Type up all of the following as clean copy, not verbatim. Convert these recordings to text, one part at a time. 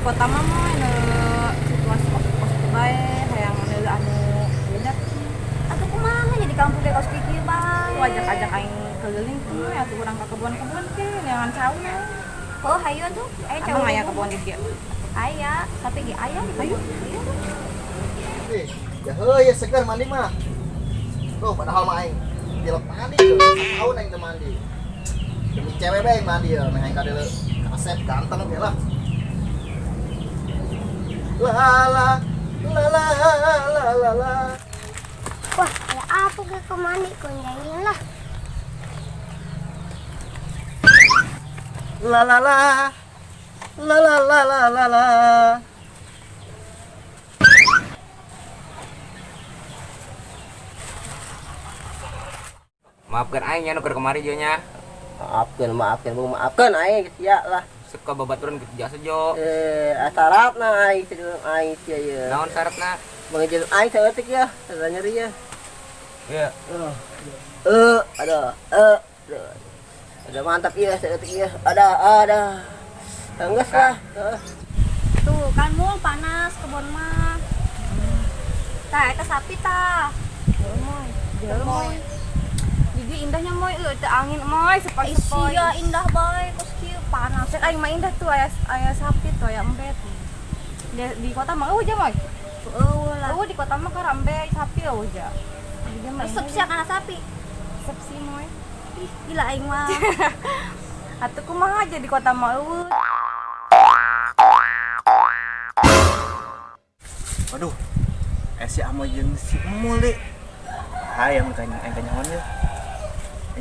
kota mah mah situasi kos bae hayang anu budak. Atuh kumaha jadi kampung ge kos kieu bae. Ajak-ajak aing keliling tuh ya tuh urang ka kebun-kebun ke neangan sauna. Oh, hayu tuh. Aya Emang aya kebun di dieu. Aya, tapi ge aya di hayu. Ya heuh ya segar mandi mah. Tuh padahal mah aing dilep mandi tuh. Tahun aing teu mandi. Demi cewek bae aing mandi ya, meh aing kadeu kasep ganteng ge lah. La la la la la la la. Wah, aya apa ge ke mandi ku nyanyi lah. La la la. La la la la la la. Maafkan aing nya nuker kemari jeung nya. Maafkan aing sia lah. Suka babaturan kitu jasa jo. Syaratna aing sedulur aing sia ye. Naon syaratna? Mengejeul aing saeutik ya, rada nyeri ya. Iya. Ada. Ada mantap ya saeutik ya. Ada. Geus lah. Tuh kan mul panas kebun mah. Tah eta sapi tah. Moy. Jadi indahnya moy teu angin moy sepoi-sepoi. Sia indah bae kos kieu panas. Cek aing mah indah tuh aya sapi tuh aya embet. Di kota mah eueuh ja moy. Eueuh lah. Eueuh di kota mah karambe sapi eueuh ja. Jadi mah Resep sia kana sapi. resep sih moy. Ih, gila aing mah. Atuh kumaha aja di kota mah eueuh. Waduh. Si Amo jeung si Emul deh. Hayang kanyawan ya.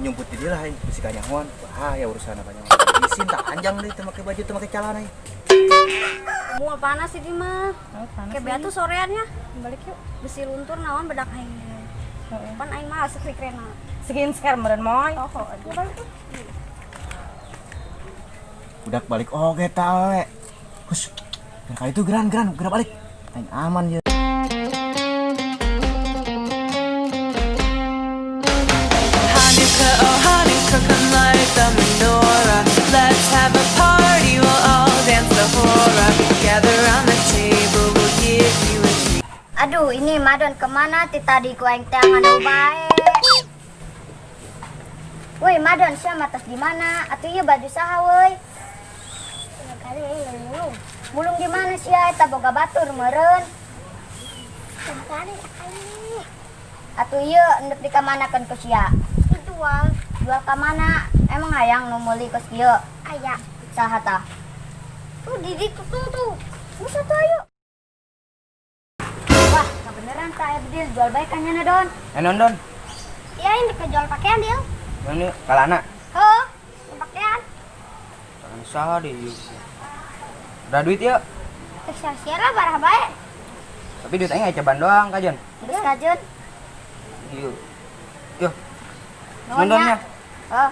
Nyumput di dia lah si kanyawan. Bahaya urusan kanyawan. Isin tak anjang deh teu make baju teu make calana. Mul panas sih di mah. Kayak batu sorean ya. Balik yuk. Besi luntur naon bedak aing. Pan aing mah sekrikrena. Skincare meureun moy. Oh, balik tuh. Budak balik oge tah we. Hus. Kali itu geran balik. Aing aman ya. Hanukkah, oh Hanukkah, come light the menorah. Let's have a party, we'll all dance the hora. Gather round the table, we'll give you a treat. Aduh, ini Madon kemana? Ti tadi ku aing teh nganu bae. Woi, Madon, sia matas di mana? Atuh ieu baju saha weuy? Mulung di mana sia eta boga batur meureun? Atuh ieu endep dikamanakeun ku sia? Dijual. Jual ka mana? Emang hayang nu meuli kos kieu? Aya. Saha tah? Tuh di ditu tuh. Bisa tuh ayo. Wah, kebeneran tah aya bedil jual bae kan nya Don. Nondon. Iya, ini kejual pakaian dia. Ini kalana. Heuh, pakaian. Kan saha deui ieu. Da duit ya. Teh sia-sia barah bae. Tapi duit aing aya ceban doang kajen. Geus kajeun. Ieu. Yo. Nondonnya. Heuh.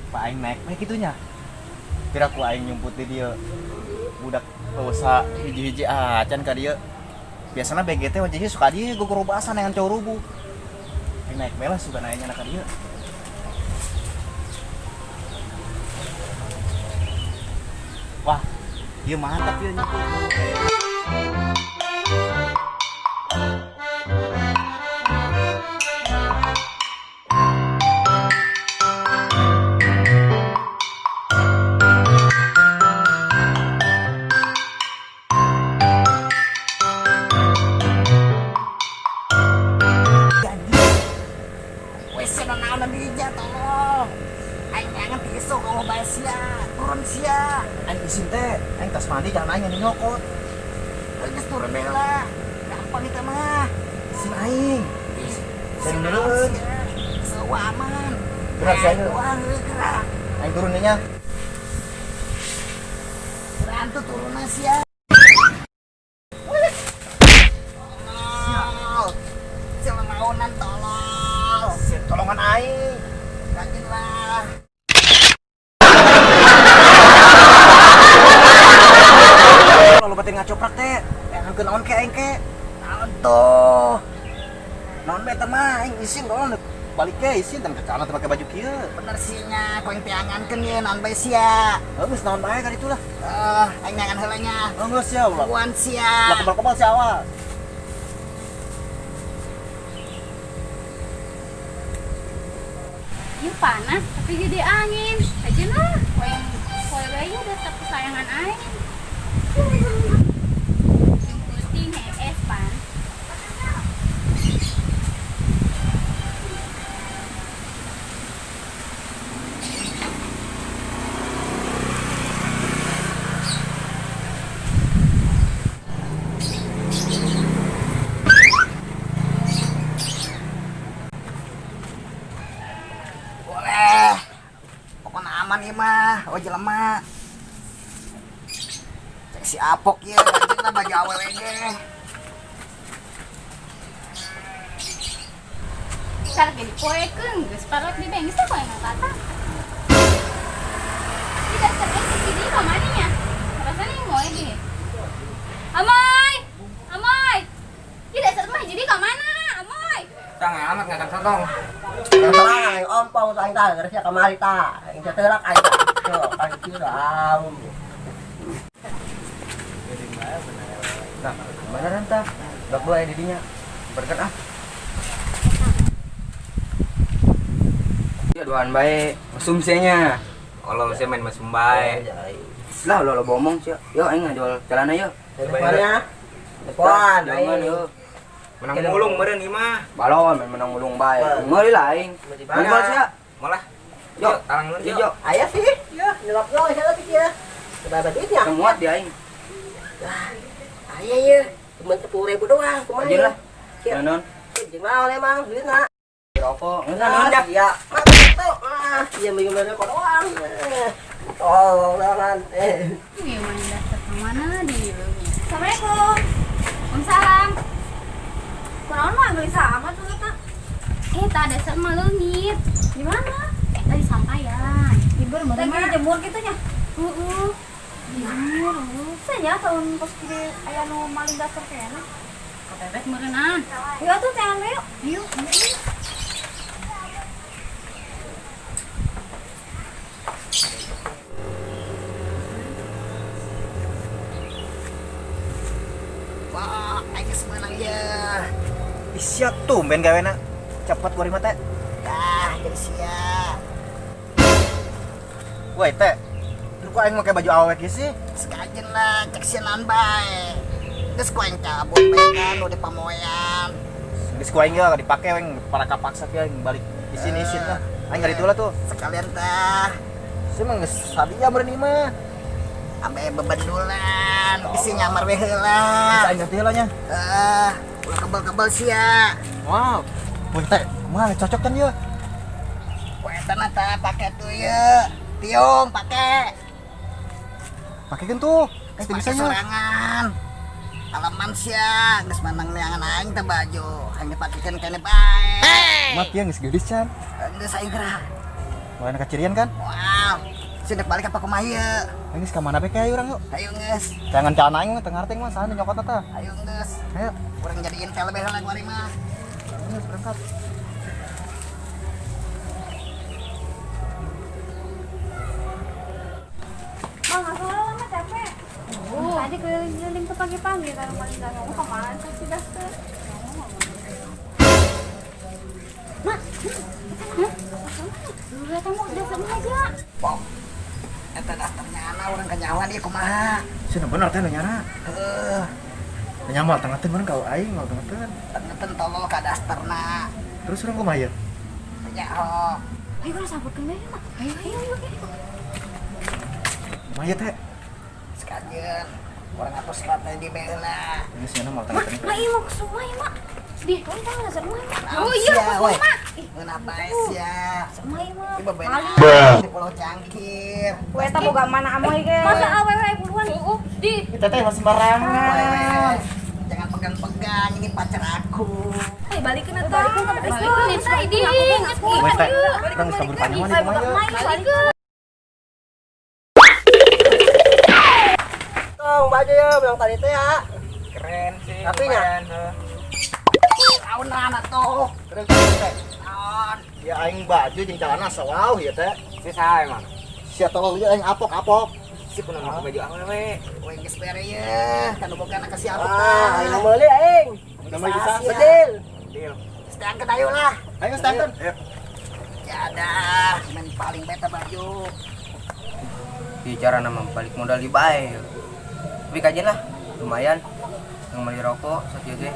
Pak aing naik kitunya. Kira ku aing nyumput di dieu. Budak usaha hiji-hiji acan ka dieu. Biasana BGT wajahnya suka dieu gogoro basan dengan cowok rubuh. Aing naik belas suka nanya ka dieu. Wah, dia mantap ya nyumput. Wes senang-senang dia tolong. Aing jangan tisu kalau bae sia, turun sia. Aing isin teh, aing tas mandi jangan aing yang nyokot. Aing geus turun deui lah. Gampang itu mah. Isin aing. Sering deureun. Sewa aman. Gerak saya. Wah, gerak. Aing turun deui nya. Gerak tuh turun sia. Tolongan tolong. Tolongan aing. Rajin lah. Lalu batin ngacoprak teh. Ngangkeun naon ke aing ke? Naon tuh? Naon beta mah aing isin naon. balik ke isin dan kacana teu pakai baju kieu. Bener sih nya, koeng teangankeun ye naon bae sia. Geus naon bae kan itulah. Aing nyangan heula nya. Geus ya ulah. Puan sia. Lah kebal-kebal si awal. Ieu panas tapi gede angin. Ajeuna poe bae udah kesayangan aing. Yang penting es pan. Boleh. Pokoknya aman ieu mah, oh jelema. Cek si Apok ye, anjingna baju awewe ge. Cara gini poekeun geus parot di bengis teh poe tata. Tidak terus di kamarinya. Rasanya ngoe di. Amoy! Amoy! Tidak sermah jadi ka mana? Amoy! Tang amat ngakan sotong. Yang terang aing ompong aing tah geus kamari tah. Aing teurak aing tah. Tuh, kan kieu dah. Nah, beneran tah. Bak dua di dinya. Berkat ah. Ya doan bae, mesum nya. Kalau saya main mesum bae. Lah lo bomong sih. Yo aing ngajual celana yo. Depannya. Depan Jangan aing. yo. Menang mulung meureun ieu mah. Balon menang mulung bae. Meuli lah aing. Menggol sih. Malah. Yo, tarang lu yo. Aya sih. Ya, nyelap yo saya teh kieu. Seberapa duitnya? Semuat di aing. Aya ye. Cuma 10.000 doang, kumaha Anjir lah. Kieu. Nanon? Jeung naon emang duitna? Rokok. Nanon dah. Iya. Mantap. Iya minggu-minggu kok doang. Oh, jangan. Gimana dasar ke mana di Assalamualaikum. Waalaikumsalam. Kunaon mah geus amat tuh eta. Eta dasar mah leungit. Di mana? Eta di sampaian. Libur mah mana jemur kitu nya. Heeh. Jemur. Sanya tahun pas kieu aya nu maling dasar kena. Katebet meureunnan. Yuk atuh teangan we yuk. Yuk. Wah, aing geus meunang ye. Isiak tumben gawena. Cepet kuari mah teh. Dah, jadi sia. Woi teh. Lu kok aing make baju awek ieu sih? Sekajen lah, cek si naon bae. Geus koeng cabut bae kan nu di pamoyan. Geus ku aing ge dipake weng para kapaksa teh aing balik isin lah. Aing gak ditulah tuh. Sekalian tah. Sih mah geus sadia meureun ieu mah. Ambe bebendulan, isi nyamar we Bisa heula. aing ganti heula nya. Ulah kebal-kebal sia. Wow. Woi teh, kumaha cocok kan ieu? Wetan tah pake tuh ye. Tiung pake. Pakekeun tuh. Geus Teh pake bisa nya. sorangan. Alaman sia, geus manang neangan aing teh baju. Aing dipakikeun kene bae. Mah kieu geus geudis can. Geus aing gerah. Moal kacirian kan? Wow. Sindek balik apa kumaha ye? Aing geus ka mana bae kae urang yuk. Ayo geus. Jangan celana aing mah teu ngarteng mah saha nyokotna tah. Ayo geus. Ayo. Urang jadiin tele bae heula kuari mah. Geus berangkat. Bang, aku lama capek. Tadi keliling-keliling ke pagi-pagi kalau paling gak ngomong kemana sih si Daster? Mak, dulu kamu udah semua aja. Pom. Eta daftarnya ana urang kanyawan ieu kumaha? Cenah bener teh nyana. Heuh. Nyamal tengah teh bener kau aing mau tengah teh. Tengeten tolol ka daftarna. Terus urang kumaha ieu? Ya ho. Ayo kita sampurkan aja, Mak. Ayo. Kumaha ieu teh? Sekajeun. Urang atos suratna di beula. Geus nyana mal tengah teh. Mak, iya mau ke semua ya, Mak. Sedih, kamu tahu nggak semua, Mak? Naon Oh iya, sia, aku we? Mak. Ngeunah bae sia. Semua ya, Mak. Ieu bebenah di Pulau Cangkir. Weta boga mana amoy ge. Masa awewe buruan. Di. Kita teh masih sembarangan. Wewe. Jangan pegang-pegang, ini pacar aku. Ayo balikin atuh. Balikin, Saidi. Wes teh, urang geus kabur panyawan ieu kumaha ieu? Balikin. Tong baju ya bilang tadi teh ya. Keren sih. Tapi nya? lumayan, tahun anak tuh. Terus teh. Tahun. Ya aing baju jeung celana sawau ieu teh. Si sae mana? Sia tolong ieu aing apok-apok. Si kunaon make baju awewe we. Weh geus bere ye. Kan boga anak ka siapa Ah, aing tah. meuli aing. Nama bisa. Betul. Deal. Sedangkan ayo lah. Aing geus tangkeun. Jada, main paling beta baju. Di cara nama balik modal di bae. Tapi kajian lah, lumayan. Yang beli rokok, satu aja.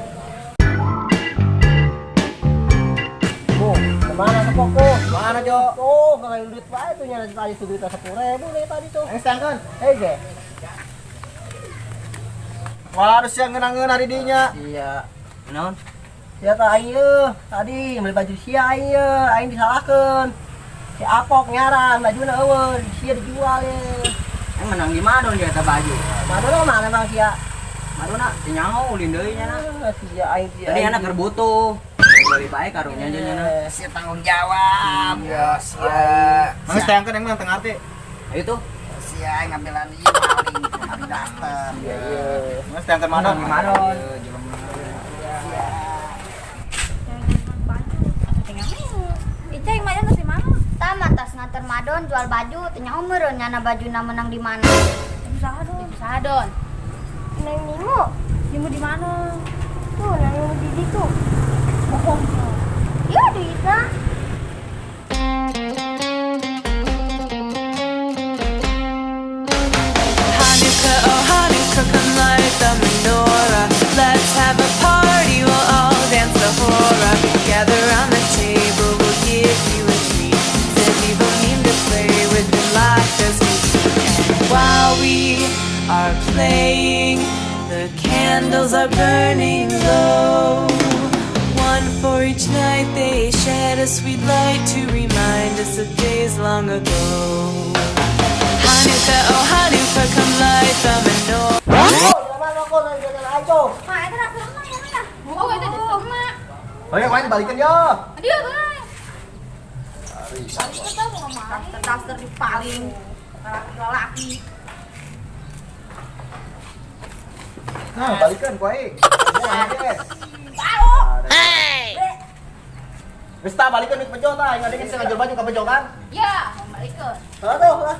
Oh, kemana ke poko? Mana Jo? Oh, kalau duit wae tuh nyala tadi tuh duit 10.000 nih tadi tuh. Aing geus tangkeun. Hei, ge. Waduh sia ngeunah-ngeunah di dinya. Iya. Naon? Ya tah aing tadi beli baju sia aing aing disalahkeun. Si Apok nyaran bajuna eueun, sia dijual ye. Yang menang di Madon dia eta baju. Madonna mana emang sia? Madonna nyaho ulin deui nya. Sia aing sia. Tadi anak keur butuh. Beli bae karunya aja nya. Si tanggung jawab. Ya sia. Geus tangkeun yang tengah arti. Ayo tuh. Si aing ngambilan ieu paling kemarin daster. Geus tangkeun mana? Di Madon. Ica yang main di mana? Tama tas nganter madon jual baju, tanya umeureun nyana bajuna menang di mana. Usaha don. Neng Nimo, Kamu di mana? tuh neng Nimo di situ. Iya di Isa. Hanukkah, oh Hanukkah, come light the menorah. Let's have a party, we'll all dance the hora. Gather round the table, we'll give you a treat. Said people mean to play with your life as we speak. While we are playing, the candles are burning low. One for each night, they shed a sweet light to remind us of days long ago. Hanukkah, oh Hanukkah, come light the menorah. Oh, zaman aku jalan aja. Ma, itu dapur emak ya, Mak. Oh, itu dapur emak. Ayo main balikin yo. Dia tuh. Paling kita mau main. Daster di paling laki. Nah, balikan ku aing. Tahu. Geus tah balikan duit bejo tah, aing ngadengin sing ngajual baju ka bejo kan? Ya, mau balik ke. Aduh,